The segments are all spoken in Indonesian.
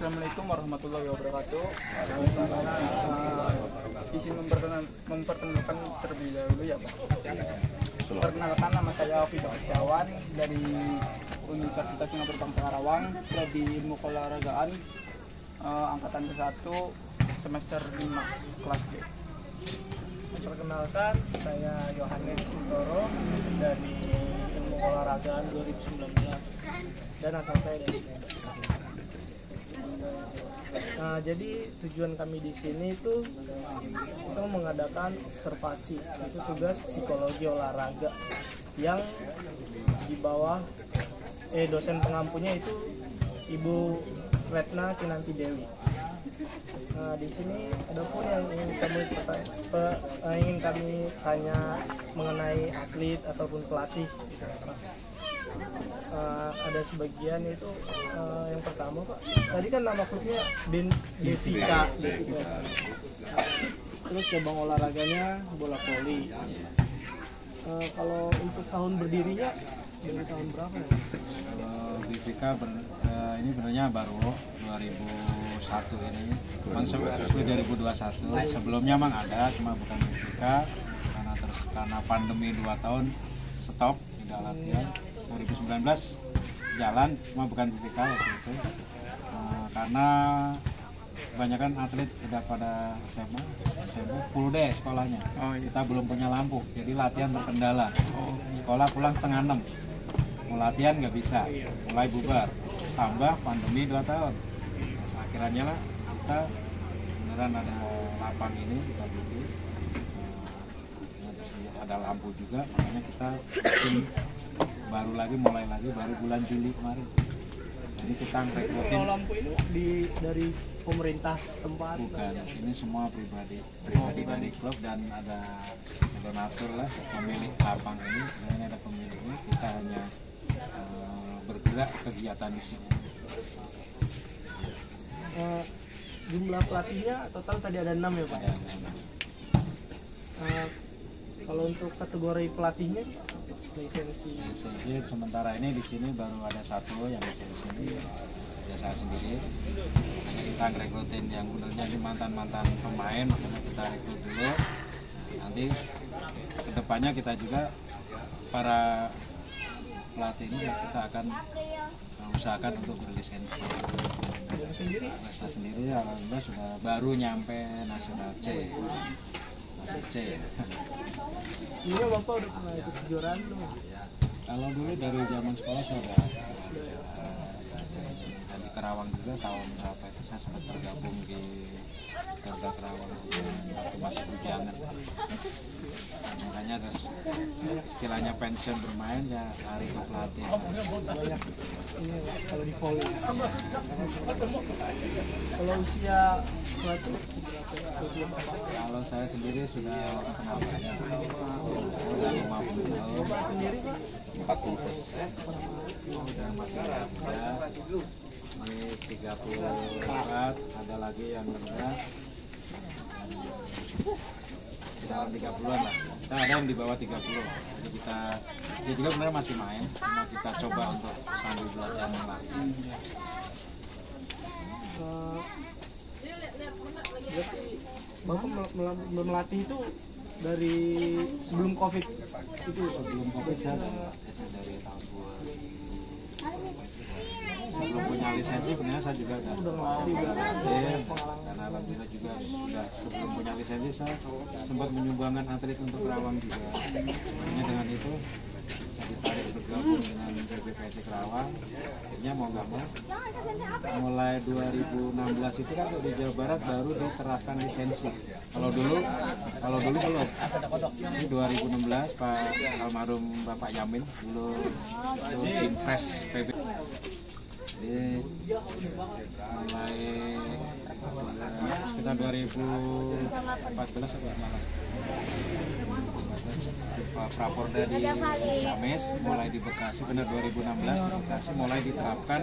Assalamualaikum warahmatullahi wabarakatuh. Izin memperkenalkan terlebih dahulu ya Pak. Perkenalkan, nama saya Fida Setiawan dari Universitas Singapura Bangsa Karawang, prodi ilmu keolahragaan, angkatan ke-1 semester 5 kelas B. Perkenalkan, saya Yohanes Utoro dari ilmu keolahragaan 2019 dan asal saya dari Medan. Nah, jadi tujuan kami di sini itu kita mengadakan observasi, itu tugas psikologi olahraga yang di bawah dosen pengampunya itu Ibu Retna Kinanti Dewi. Nah, di sini ada pun yang ingin kami tanya mengenai atlet ataupun pelatih. Ada sebagian itu yang pertama Pak, tadi kan nama klubnya Devika, terus cabang olahraganya bola voli. Kalau untuk tahun berdirinya dari tahun berapa ya? Devika ini sebenarnya baru 2001 ini, masuk 2021. Sebelumnya memang ada, cuma bukan Devika karena pandemi 2 tahun stop, tidak latihan. 2019 jalan, cuma bukan Devika waktu itu, karena kebanyakan atlet udah pada SMA full day sekolahnya. Kita belum punya lampu, jadi latihan terkendala. Sekolah pulang setengah 6, mau latihan nggak bisa, mulai bubar, tambah pandemi 2 tahun. Akhirnya lah kita beneran ada lapang ini kita bikin, ada lampu juga, makanya kita bikin baru bulan Juli kemarin. Jadi kita rekrutin. Kalau lampu ini dari pemerintah tempat? Bukan, ini semua pribadi dari klub, dan ada donatur lah, pemilik lapang ini. Ini ada pemiliknya, kita hanya bergerak kegiatan di sini. Jumlah pelatihnya total tadi ada 6 ya Pak? Ada 6. Kalau untuk kategori pelatihnya lisensi sementara ini di sini baru ada 1 yang lisensi, ya saya sendiri. Hanya kita rekrutin yang benernya di mantan pemain, makanya kita rekrut dulu. Nanti kedepannya kita juga para pelatih ini kita akan usahakan untuk berlisensi. Saya sendiri alhamdulillah sudah baru nyampe nasional C. Ini Bapak udah pernah ikut kejuaraan belum? Kalau dulu dari zaman sekolah saya udah di Karawang juga, tahun berapa itu saya sempat tergabung di Garuda Karawang waktu masih bujangan. Makanya terus istilahnya pensiun bermain ya lari ke pelatih. Banyak ini kalau di volley. Kalau usia pelatih kalau saya sendiri sudah setengah banyak, sudah 50 tahun. Bapak sendiri 40 dan masih muda. Ini 34, ada lagi yang muda dalam 30-an lah. Kita ada yang di bawah 30. Jadi dia juga benar masih main, cuma kita coba untuk sambil belajar melatih. Berarti Bapak melatih itu dari sebelum COVID itu? Sebelum COVID saya dari tahun 2000. Sebelum punya lisensi sebenarnya saya juga udah melatih, karena alhamdulillah juga sudah sebelum punya lisensi saya sempat menyumbangkan atlet untuk Karawang juga. Hanya dengan itu saya ditarik bergabung dengan PBPSI Karawang. Akhirnya mau nggak mau mulai 2016 itu kan di Jawa Barat baru diterapkan lisensi. Kalau dulu belum. Ini 2016 Pak almarhum Bapak Yamin dulu Impres PB. Jadi mulai sekitar 2014 atau malah Praporda di Kamis, mulai di Bekasi, benar 2016 di Bekasi mulai diterapkan.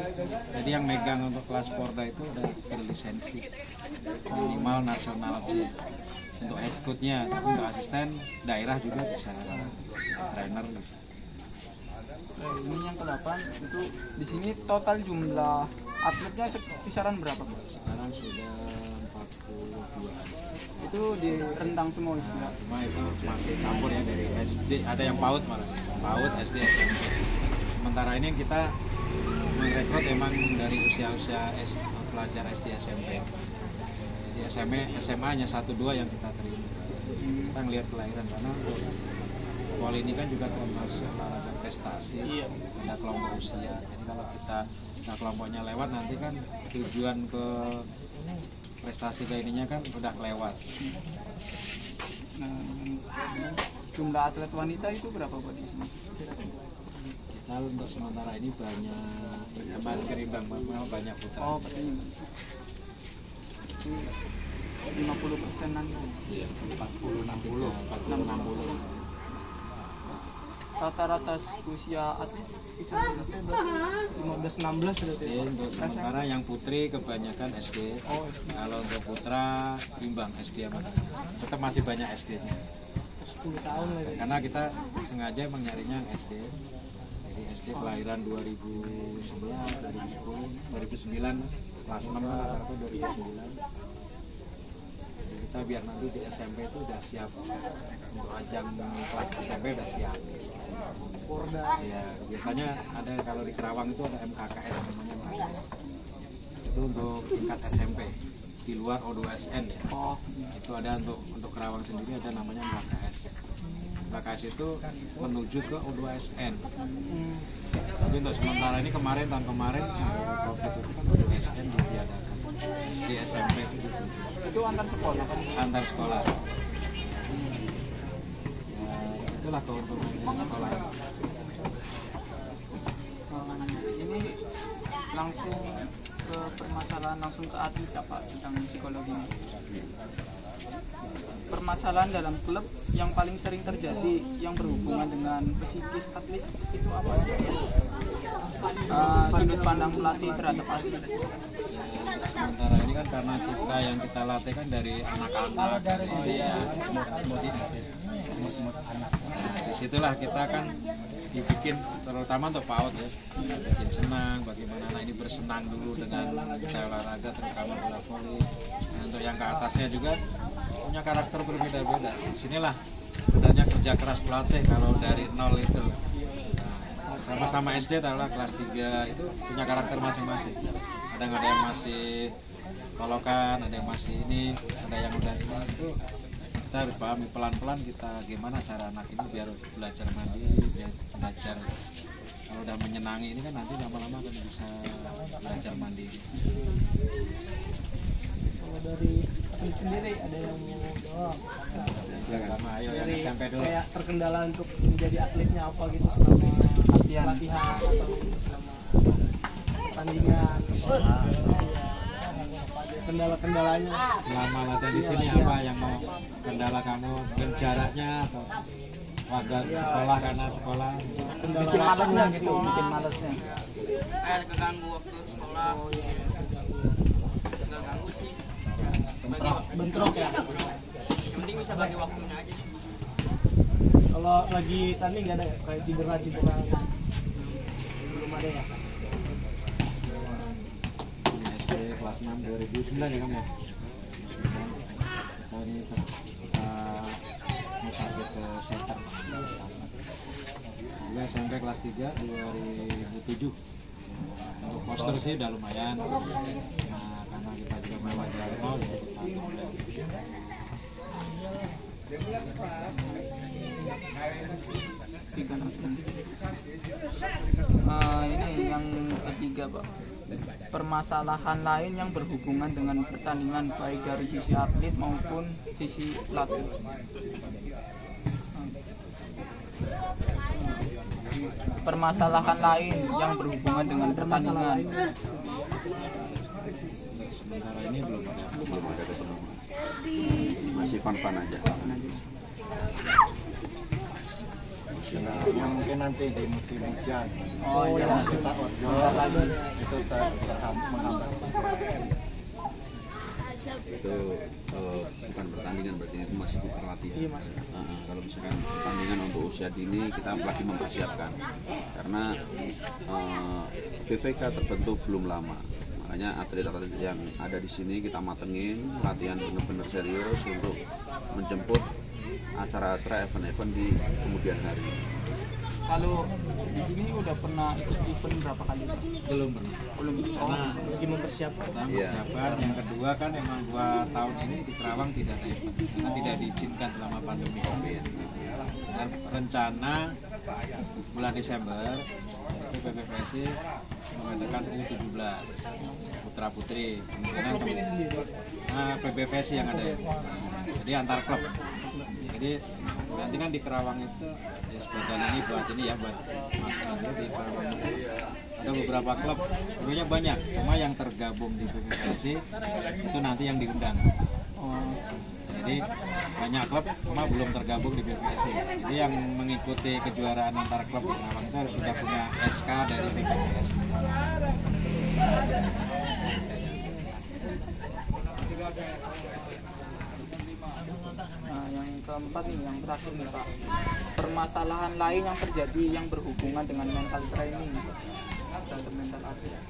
Jadi yang megang untuk kelas Porda itu udah berlisensi minimal nasional C untuk head coach-nya, tapi untuk asisten daerah juga bisa, trainer bisa. Ini yang ke-8 itu di sini total jumlah atletnya kisaran berapa, Pak? Sekarang sudah 42-an. Itu di rentang semua isinya. Cuma itu masih campur ya, dari SD, ada yang PAUD malah. PAUD, SD, SMP. Sementara ini kita merekrut emang dari usia-usia pelajar SD, SMP. Jadi SMA hanya 1-2 yang kita terima. Kita ngelihat kelahiran, karena untuk Poli ini kan juga termasuk olahraga prestasi, ada kelompok usia. Jadi kalau kita kelompoknya lewat, nanti kan tujuan ke prestasi kayak ininya kan udah lewat. Nah, jumlah atlet wanita itu berapa, Pak, di sini? Kita untuk sementara ini banyak berimbang, banyak putra. Oh, berarti 50%-an. Iya, 40-60. Rata-rata usia atlet itu 15-16 berarti. Jadi untuk sementara yang putri kebanyakan SD. Oh, SD. Kalau untuk putra imbang SD sama tetap masih banyak SD-nya. 10 tahun lagi. Karena kita sengaja nyarinya yang SD. Jadi SD kelahiran 2011, 2010, 2009, kelas 6 atau 2009. Jadi kita biar nanti di SMP itu udah siap untuk ajang kelas SMP udah siap. Porda. Ya, biasanya ada kalau di Kerawang itu ada MKKS namanya MKKS. Itu untuk tingkat SMP di luar O2SN ya. Oh, Itu ada untuk Kerawang sendiri ada namanya MKKS. MKKS itu menuju ke O2SN. Tapi untuk sementara ini tahun kemarin COVID itu kan O2SN ditiadakan. SD SMP itu dituju. itu antar sekolah kan? Antar sekolah. Ya, itulah keuntungan sekolah. Ini langsung ke permasalahan, langsung ke atlet apa tentang psikologi ini. Permasalahan dalam klub yang paling sering terjadi yang berhubungan dengan psikis atlet itu apa? Sudut pandang pelatih terhadap atlet. Sementara ini kan karena kita latih kan dari anak-anak, dari disitulah kita kan dibikin, terutama untuk PAUD ya, bikin senang, bagaimana anak ini bersenang dulu dengan olahraga, terutama bola voli. Nah, untuk yang ke atasnya juga punya karakter berbeda-beda. Disinilah sebenarnya kerja keras pelatih kalau dari nol itu. Nah, sama-sama SD taruhlah kelas 3 itu punya karakter masing-masing. Kadang ada yang masih kolokan, ada yang masih ini, ada yang udah ini. Itu kita harus pahami pelan-pelan kita gimana cara anak ini biar belajar mandiri, biar belajar kalau udah menyenangi ini kan nanti lama-lama kan bisa belajar mandiri. Kalau dari atlet sendiri ada yang mau jawab? Sama ayo yang Dari SMP dulu. kayak terkendala untuk menjadi atletnya apa gitu selama latihan atau selama pertandingan, kendala-kendalanya. Selama latihan di sini apa yang mau kendala kamu? Mungkin jaraknya atau warga sekolah karena sekolah. Bikin malesnya gitu, bikin malesnya. Kayak keganggu waktu sekolah. Nggak ganggu sih. Bentrok ya. Penting bisa bagi waktunya aja sih. Kalau lagi tanding nggak ada ya? Kayak cedera gitu. Belum ada ya. SD kelas 6 2009 ya kamu ya? Kita ini kita mau target ke center. Juga SMP kelas 3 2007. Untuk poster sih udah lumayan. Nah, karena kita juga mewah dari nol ya kita mulai. Ini yang ketiga, Pak. Permasalahan lain yang berhubungan dengan pertandingan baik dari sisi atlet maupun sisi pelatih. Permasalahan lain yang berhubungan dengan pertandingan. Sementara ini belum ada kesemuanya. Masih fun-fun aja. Yang mungkin nanti di musim hujan. Oh iya. Kita outdoor itu menambah. Itu bukan pertandingan. pertandingan berarti itu masih bukan latihan. Iya masih. Kalau misalkan pertandingan untuk usia dini kita lagi mempersiapkan karena BVK terbentuk belum lama, makanya atlet-atlet yang ada di sini kita matengin latihan benar-benar serius untuk menjemput acara-acara event-event di kemudian hari. Kalau di sini udah pernah ikut event berapa kali? Belum pernah. Belum. Karena Lagi mempersiapkan. pertama persiapan, yang kedua kan emang 2 tahun ini di Kerawang tidak ada event karena tidak diizinkan selama pandemi COVID. Dan rencana bulan Desember itu PBVSI mengadakan U17 putra putri, kemungkinan PBVSI yang ada, jadi antar klub. Jadi nanti kan di Kerawang itu ya sebagian ini buat Mas Andrew di Kerawang itu ada beberapa klub, sebenarnya banyak, cuma yang tergabung di PBVSI itu nanti yang diundang. Jadi banyak klub cuma belum tergabung di PBVSI. Jadi yang mengikuti kejuaraan antar klub di Kerawang itu harus sudah punya SK dari PBVSI. Nah, yang keempat nih, yang terakhir nih Pak, permasalahan lain yang terjadi yang berhubungan dengan mental training terhadap mental atlet.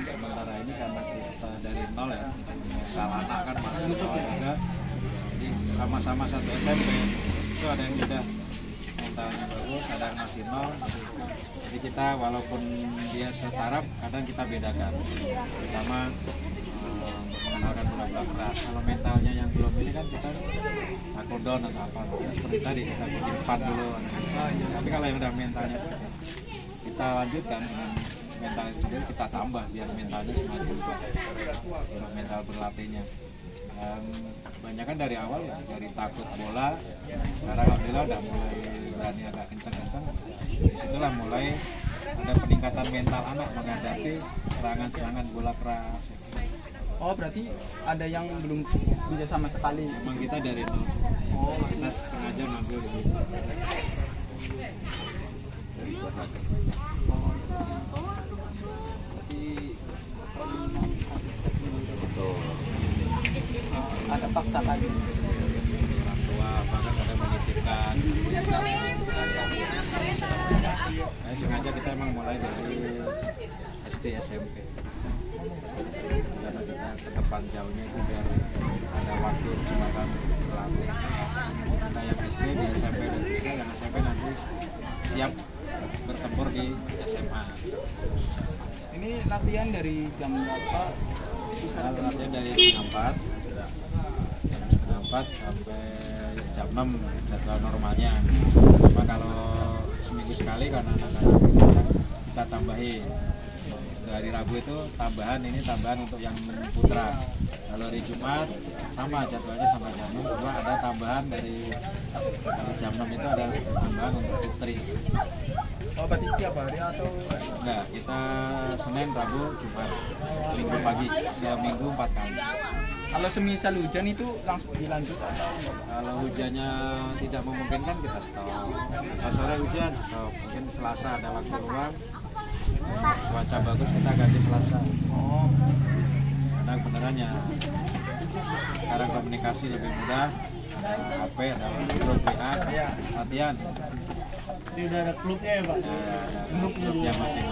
Sementara ini karena kita dari nol ya, misal anak kan masih nol juga, jadi sama-sama satu SMP itu ada yang sudah mentalnya bagus, ada yang masih nol. Jadi kita walaupun dia setaraf, kadang kita bedakan, terutama mengenalkan bola-bola keras. Kalau mentalnya yang belum ini kan kita takut down atau apa, seperti tadi kita bikin fun dulu. Tapi kalau yang udah mentalnya bagus, kita lanjutkan dengan mental itu sendiri, kita tambah biar mentalnya semakin kuat, biar mental berlatihnya. Banyak kan dari awal ya, dari takut bola, sekarang alhamdulillah udah mulai berani agak kencang-kencang. Disitulah mulai ada peningkatan mental anak menghadapi serangan-serangan bola keras. Oh, berarti ada yang belum bisa sama sekali. Memang kita dari nol. Kita sengaja ngambil di situ. Ada paksa kali. Orang tua bahkan ada menitipkan. Sengaja kita emang mulai dari SD SMP. Karena kita ke depan jauhnya itu biar ada waktu kesempatan berlatih. Kita yang SD di SMP dan bisa, yang SMP nanti siap bertempur di SMA. Ini latihan dari jam berapa? Kita latihan dari jam 4 sampai jam 6 jadwal normalnya. Cuma kalau seminggu sekali karena anak-anak kita tambahin. Hari Rabu itu tambahan untuk yang putra. Kalau hari Jumat sama jadwalnya sampai jam 6, cuma ada tambahan dari jam 6 itu ada tambahan untuk putri. Oh, berarti setiap hari atau? Enggak, kita Senin, Rabu, Jumat, Minggu pagi, seminggu 4 kali. Kalau semisal hujan itu langsung dilanjut atau? Kalau hujannya tidak memungkinkan kita stop. Kalau sore hujan stop. Mungkin Selasa ada waktu luang, cuaca bagus kita ganti Selasa. Oh, Karena beneran ya sekarang komunikasi lebih mudah, ada HP, ada grup WA, latihan. Ini udah ada klubnya ya Pak? Ya, ada grupnya masing-masing.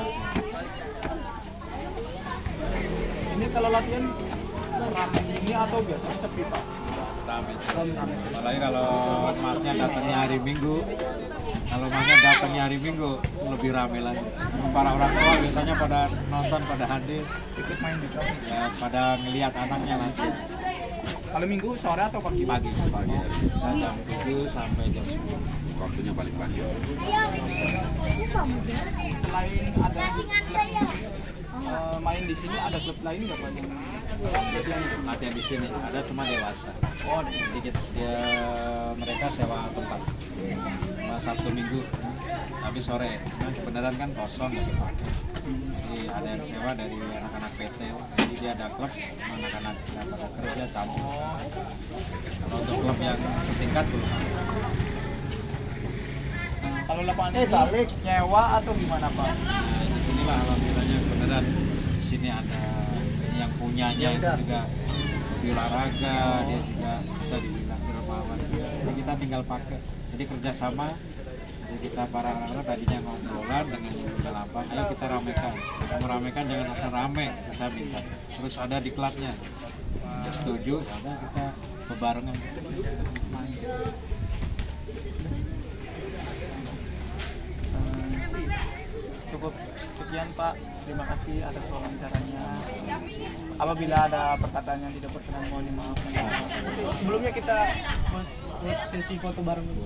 ini kalau latihan ramai ini atau biasanya sepi Pak? Rame. Apalagi kalau masnya datangnya hari Minggu. Kalau masnya datangnya hari Minggu lebih rame lagi. Para orang tua biasanya pada nonton, pada hadir, Ikut main di kampus. ya pada ngelihat anaknya lagi. Kalau Minggu sore atau pagi? Pagi ya, jam 7 sampai jam 10. Waktunya paling panjang. Selain ada klub main di sini, ada klub lain nggak Pak? Latihan di sini ada cuma dewasa. Oh, Jadi mereka sewa tempat Sabtu Minggu, tapi sore. Nah, kebenaran kan kosong ya dipakai. Jadi ada yang sewa dari anak-anak PT. Jadi dia ada klub sama anak-anak kerja campur. Kalau untuk klub yang setingkat belum ada. kalau lapangan ini nyewa atau gimana Pak? Nah, di sinilah alhamdulillahnya beneran di sini ada yang punyanya itu juga hobi olahraga, dia juga bisa dibilang dermawan. Jadi kita tinggal pakai. Jadi kerjasama. Jadi kita para anak-anak tadinya ngobrolan dengan yang punya lapang, ayo kita ramekan. Kita meramekan jangan asal rame, kita minta. Terus ada di klubnya. Dia setuju, ada kita bebarengan. Cukup sekian Pak, terima kasih atas wawancaranya. Apabila ada perkataan yang tidak berkenan mohon dimaafkan. Sebelumnya kita buat sesi foto bareng dulu.